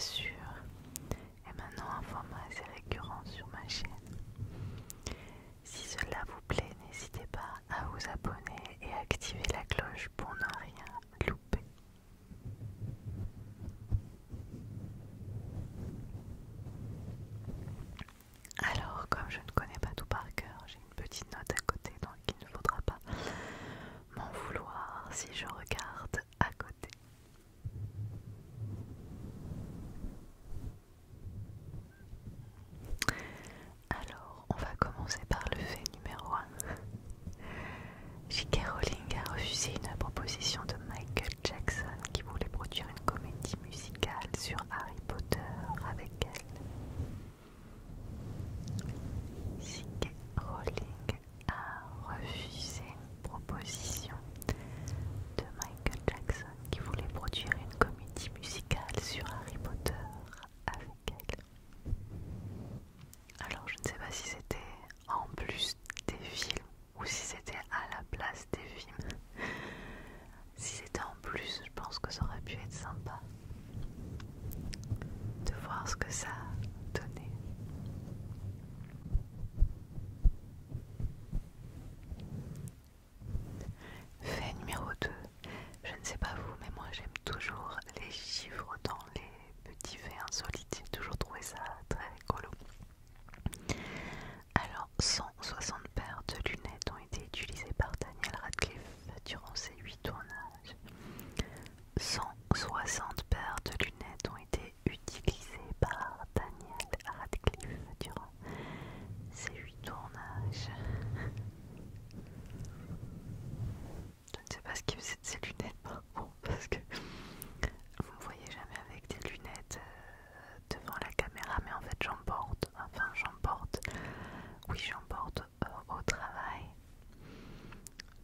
rassure est maintenant un format assez récurrent sur ma chaîne. Si cela vous plaît, n'hésitez pas à vous abonner et activer la cloche pour ne rien louper. Alors, comme je ne connais pas tout par cœur, j'ai une petite note à côté, donc il ne faudra pas m'en vouloir si je regarde à côté. Alors, on va commencer par le fait numéro 1. J.K. Rowling a refusé une proposition de Michael Jackson qui voulait produire une comédie musicale sur Harry Potter avec elle. J.K. Rowling a refusé une proposition de Michael Jackson qui voulait produire une comédie musicale sur Harry Potter avec elle. Alors je ne sais pas si c'était en plus des films ou si c'était à la place des films. Si c'était en plus, je pense que ça aurait pu être sympa de voir ce que ça donnait. Fait numéro 2. Je ne sais pas vous, mais moi j'aime toujours les chiffres dans les petits faits insolites. J'ai toujours trouvé ça très rigolo. Alors, 160 paires de lunettes ont été utilisées par Daniel Radcliffe durant ses 8 tournages. 160 paires de lunettes ont été utilisées par Daniel Radcliffe durant ses 8 tournages. Je ne sais pas ce qu'il faisait de ces lunettes par contre, parce que vous me voyez jamais avec des lunettes devant la caméra, mais en fait j'en porte. Oui, j'en porte au travail.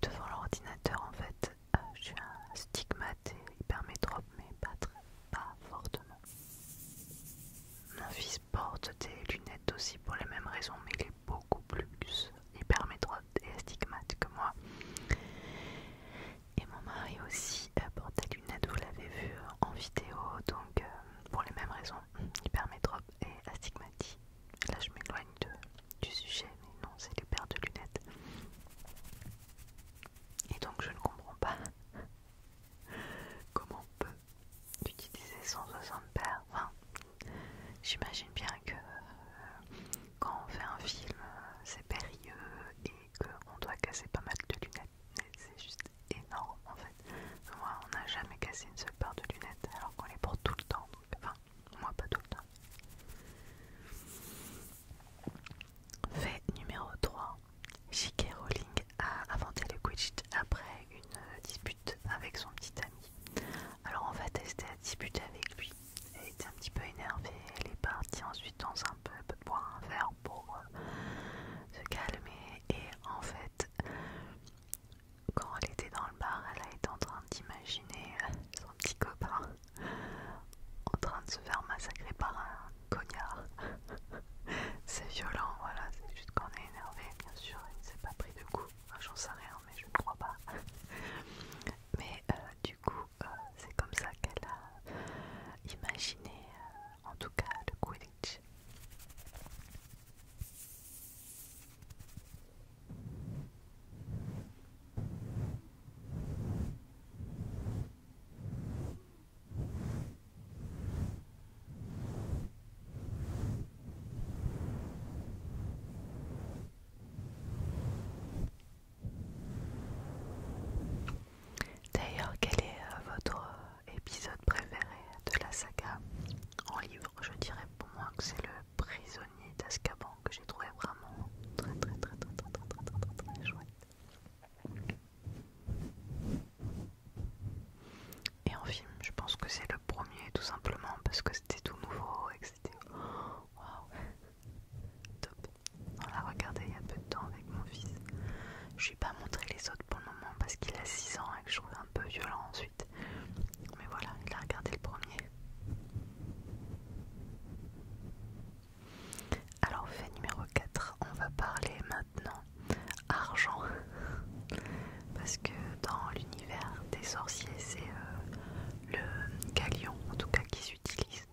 Devant l'ordinateur, en fait, je suis un stigmate et hypermétrope, mais pas fortement. Mon fils porte des lunettes aussi pour les mêmes raisons, mais il est beaucoup plus hypermétrope et astigmate que moi. Et mon mari aussi porte des lunettes, vous l'avez vu en vidéo, donc pour les mêmes raisons, hypermétrope et astigmatie. Là je m'éloigne du sujet, mais non, c'est les paires de lunettes. Et donc je ne comprends pas comment on peut utiliser 160 paires. Enfin, j'imagine bien que quand on fait un film, c'est périlleux et qu'on doit casser pas mal de lunettes. Mais c'est juste énorme en fait. Moi, on n'a jamais cassé une seule paire de lunettes alors qu'on les porte tout le temps. Donc, enfin, moi pas tout le temps. Fait numéro 3. J.K. Rowling a inventé le Quidditch après une dispute avec son petit ami. Alors en fait, elle s'était disputée avec lui. Elle était un petit peu énervée. Elle est partie ensuite dans un pub boire un verre pour se calmer. Et en fait, quand elle était dans le bar, elle a été en train d'imaginer son petit copain en train de se faire massacrer par un cognard. C'est violent, voilà, c'est juste qu'on est énervé, bien sûr, il ne s'est pas pris de coup. Enfin, j'en sais rien, mais je ne crois pas. Mais du coup, c'est comme ça qu'elle a imaginé, en tout cas, le Quidditch. D'ailleurs, quel est votre épisode préféré de la saga en livre? Je dirais pour moi que c'est le prisonnier d'Azkaban que j'ai trouvé vraiment très chouette. Et en film, je pense que c'est le premier tout simplement parce que c'était tout nouveau et que c'était waouh, top. On l'a regardé il y a peu de temps avec mon fils. Je lui ai pas montré les autres pour le moment parce qu'il a 6 ans et que je trouvais un peu violent ensuite. Mais voilà, il a regardé le premier. Alors fait numéro 4, on va parler maintenant argent. Parce que dans l'univers des sorciers, c'est le galion en tout cas qui s'utilise.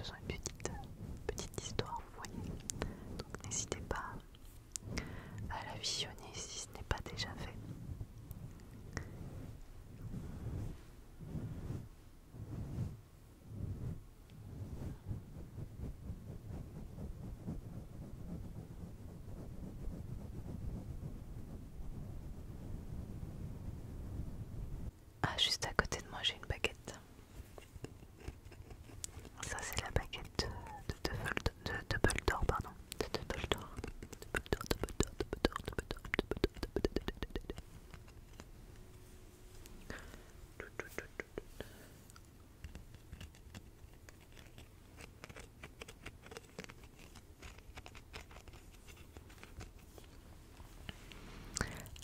besoin d'une petite histoire, vous voyez. Donc n'hésitez pas à la visionner si ce n'est pas déjà fait. Ah, juste à côté de moi, j'ai une baguette. Ça, c'est la baguette de Dumbledore, pardon. De Dumbledore.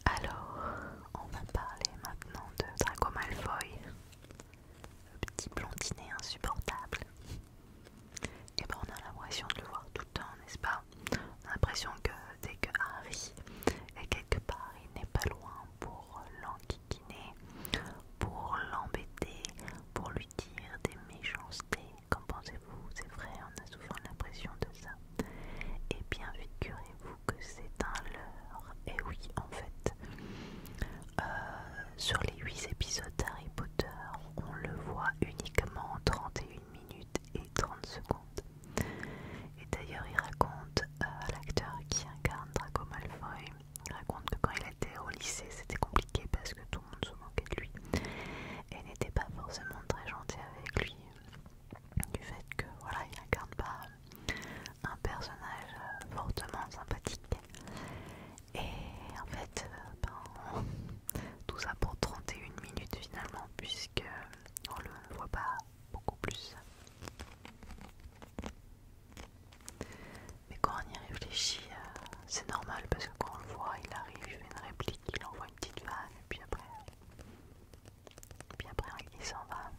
Alors, on va parler maintenant de Draco Malfoy, le petit blondinet insupportable. Et ben on a l'impression de le voir tout le temps, n'est-ce pas? On a l'impression que dès que Harry est quelque part, il n'est pas loin pour l'enquiquiner, pour l'embêter, pour lui dire des méchancetés. Qu'en pensez-vous? C'est vrai, on a souvent l'impression de ça. Eh bien, figurez-vous que c'est un leurre. Et oui, en fait, sur les 8 épisodes d'Harry Potter, on le voit uniquement 31 minutes et 30 secondes. Et d'ailleurs, il raconte, l'acteur qui incarne Draco Malfoy, il raconte que quand il était au lycée, c'était compliqué parce que tout le monde se moquait de lui et n'était pas forcément très gentil avec lui, du fait que voilà, il incarne pas un personnage fortement sympathique. Et en fait, tout ça pour 31 minutes finalement, puisque on le voit pas beaucoup plus. Mais quand on y réfléchit, c'est normal parce que quand on le voit, il arrive, il fait une réplique, il envoie une petite vanne, et puis après il s'en va.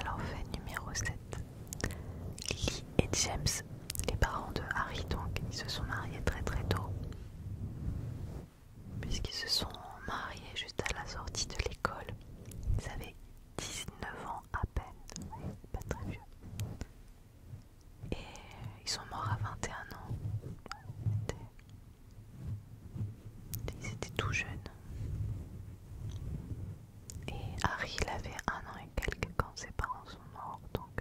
Alors fait numéro 7. Lily et James, les parents de Harry, donc ils se sont mariés très très tôt, puisqu'ils se sont mariés juste à la sortie de l'école. Ils avaient 19 ans à peine, ouais, pas très vieux. Et ils sont morts à 21 ans. Ils étaient tout jeunes. Et Harry, il avait 1 an et quelques quand ses parents sont morts. Donc,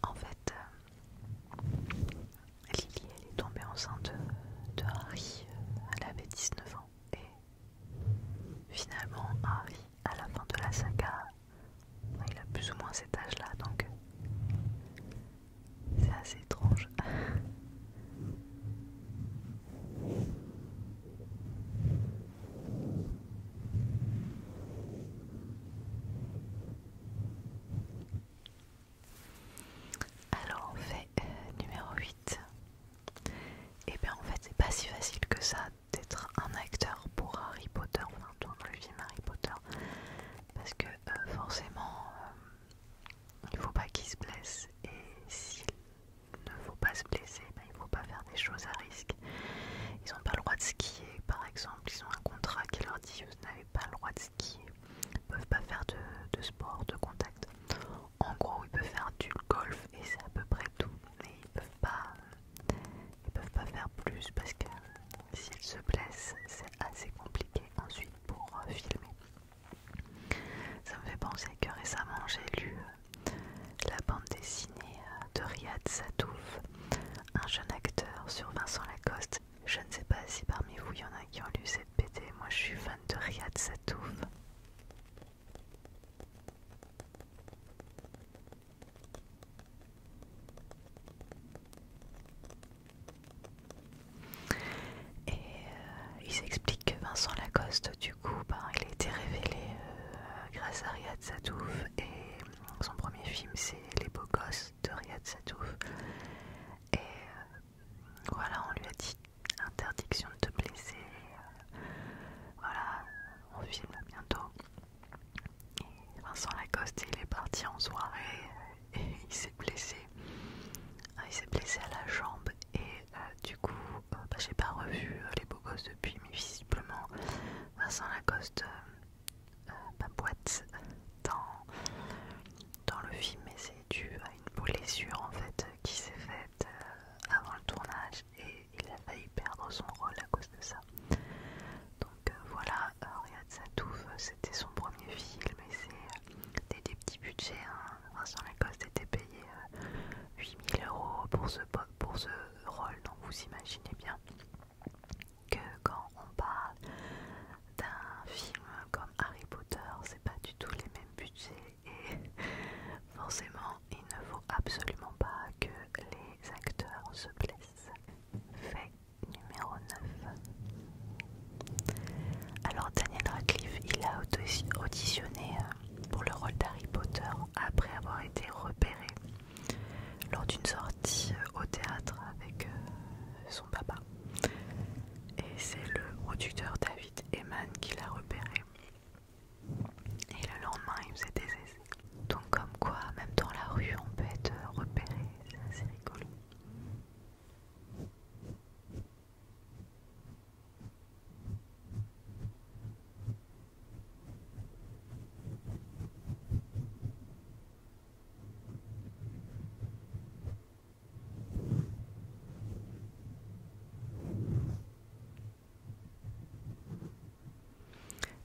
en fait, Lily, elle est tombée enceinte de Harry. Elle avait 19 ans. Et finalement, Harry, à la fin de la saga, il a plus ou moins cet âge-là. Donc, c'est assez étrange. Alors on fait numéro 8. Et bien en fait c'est pas si facile que ça d'être un acteur pour Harry Potter, enfin dans le film Harry Potter, parce que forcément il faut pas qu'il se blesse, et s'il ne faut pas se blesser, ben, il faut pas faire des choses à risque. Ils n'ont pas le droit de skier par exemple, ils ont un contrat qui leur dit vous n'avez pas le droit de skier, ils peuvent pas faire de sport de contact. En gros ils peuvent faire du golf et c'est à peu près tout, mais ils peuvent pas faire plus parce que s'ils se blessent c'est assez compliqué ensuite pour filmer. Ça me fait penser que récemment j'ai lu la bande dessinée de Riyad Satouf, un jeune acteur, sur Vincent Lacoste. Je ne sais pas si parmi vous il y en a qui ont lu cette BD, moi je suis fan de Riyad Satouf. Et s'est blessé à la jambe et du coup j'ai pas revu les beaux gosses depuis, mais visiblement Vincent Lacoste boite dans le film, mais c'est dû à une blessure en fait qui s'est faite avant le tournage et il a failli perdre son rôle à cause de ça. Donc voilà, Riyad Satouf, c'était son premier film et c'est des petits budgets, hein. Vincent Lacoste était payé 8 000 € pour ce rôle, donc vous imaginez bien que quand on parle d'un film comme Harry Potter, c'est pas du tout les mêmes budgets et forcément il ne faut absolument pas que les acteurs se blessent. Fait numéro 9. Alors Daniel Radcliffe, il a auditionné pour le rôle d'Harry Potter après avoir été repéré lors d'une sortie au théâtre avec son papa. Et c'est le producteur David Heyman qui l'a repéré. Et le lendemain, il faisait des essais. Donc comme quoi, même dans la rue, on peut être repéré. C'est assez rigolo.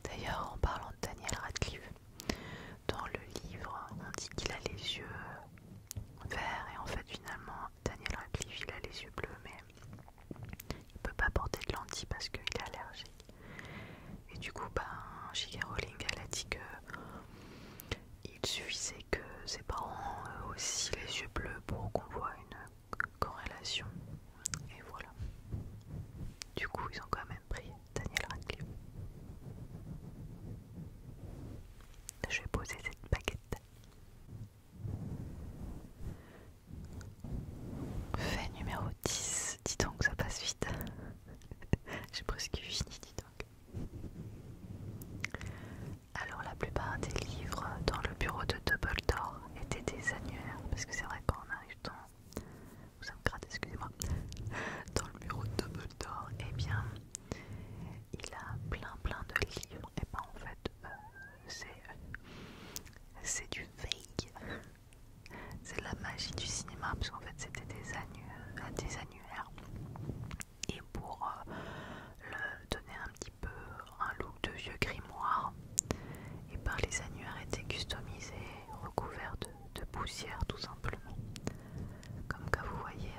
D'ailleurs, en parlant de Daniel Radcliffe, dans le livre, on dit qu'il a les yeux verts et en fait finalement Daniel Radcliffe il a les yeux bleus, mais il peut pas porter de lentilles parce qu'il est allergique. Et du coup, J.K. Rowling elle a dit que il suffisait que ses parents aient aussi les yeux bleus pour qu'on voit une corrélation. Et voilà. Du coup, ils ont quand même pris Daniel Radcliffe. Je vais poser cette baguette. Fait numéro 10. Dis donc, ça passe vite. J'ai presque fini, dis donc. Alors, la plupart des livres dans le bureau de Dumbledore étaient des annuaires. Parce que c'est vrai, quand on arrive dans... Ça me gratte, excusez-moi. Dans le bureau de Dumbledore, eh bien, il a plein de livres. Et en fait, c'est du fake. C'est la magie du cinéma, parce qu'en fait c'était des annuaires. Et pour le donner un petit peu un look de vieux grimoire, et les annuaires étaient customisés, recouverts de poussière tout simplement. Comme que vous voyez,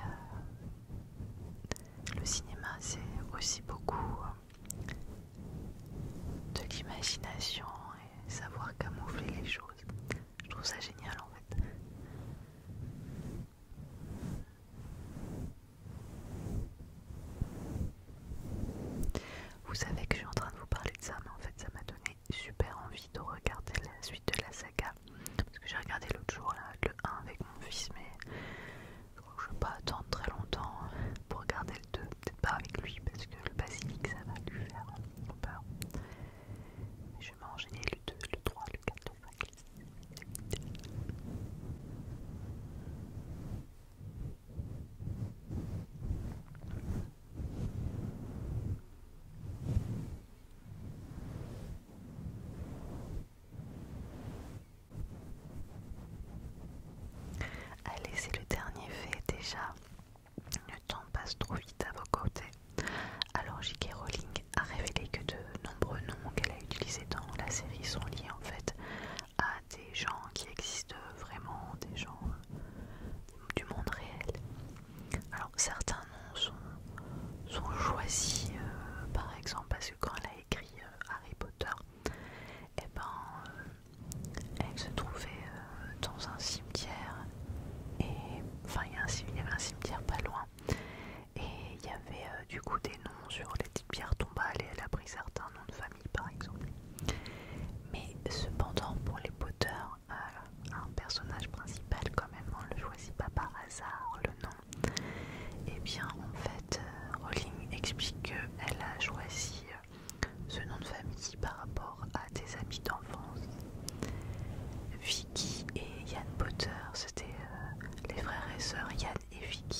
le cinéma c'est aussi beaucoup de l'imagination et savoir camoufler les choses. Je trouve ça génial en fait. Vous savez que je suis en train de vous parler de ça, mais en fait ça m'a donné super envie de regarder la suite de la saga. Parce que j'ai regardé l'autre jour là, le 1 avec mon fils, mais je crois que je ne vais pas attendre très longtemps pour regarder le 2. Peut-être pas avec lui parce que le basilic ça va lui faire peur. Mais je vais m'enchaîner le 2, le 3, le 4, le 5, le 6, le 7. Allez, c'est le dernier fait déjà. Le temps passe trop vite à vos côtés. Alors J.K. Rowling a révélé que de nombreux noms qu'elle a utilisés dans la série sont liés en fait à des gens qui existent vraiment, des gens du monde réel. Alors certains noms sont choisis par exemple parce que quand elle a écrit Harry Potter, et elle se trouvait dans un cimetière et enfin il y avait un cimetière pas loin et il y avait du coup des noms sur les petites pierres tombales et elle a pris certains noms de famille par exemple. Mais cependant pour les Potter, un personnage principal quand même on le choisit pas par hasard le nom. Et bien en fait Rowling explique qu'elle a choisi ce nom de famille par rapport à des amis d'enfance. Vicky et Ian Potter, c'était les frères et sœurs Ian et Vicky.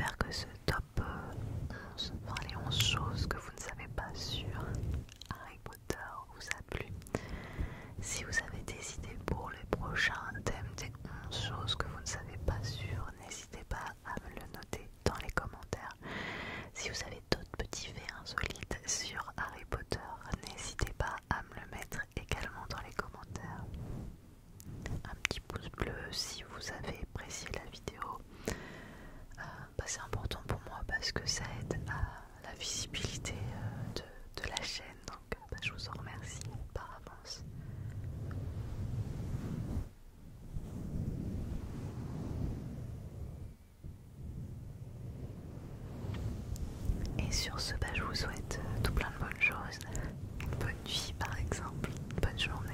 j'espère que ce top 11, enfin les 11 choses que vous ne savez pas sur Harry Potter vous a plu. Si vous avez des idées pour les prochains thèmes des 11 choses que vous ne savez pas sur, n'hésitez pas à me le noter dans les commentaires. Si vous avez d'autres petits faits insolites sur Harry Potter, n'hésitez pas à me le mettre également dans les commentaires. Un petit pouce bleu si vous avez apprécié la vidéo. C'est important pour moi parce que ça aide à la visibilité de la chaîne, donc je vous en remercie par avance. Et sur ce, je vous souhaite tout plein de bonnes choses, une bonne nuit par exemple, une bonne journée.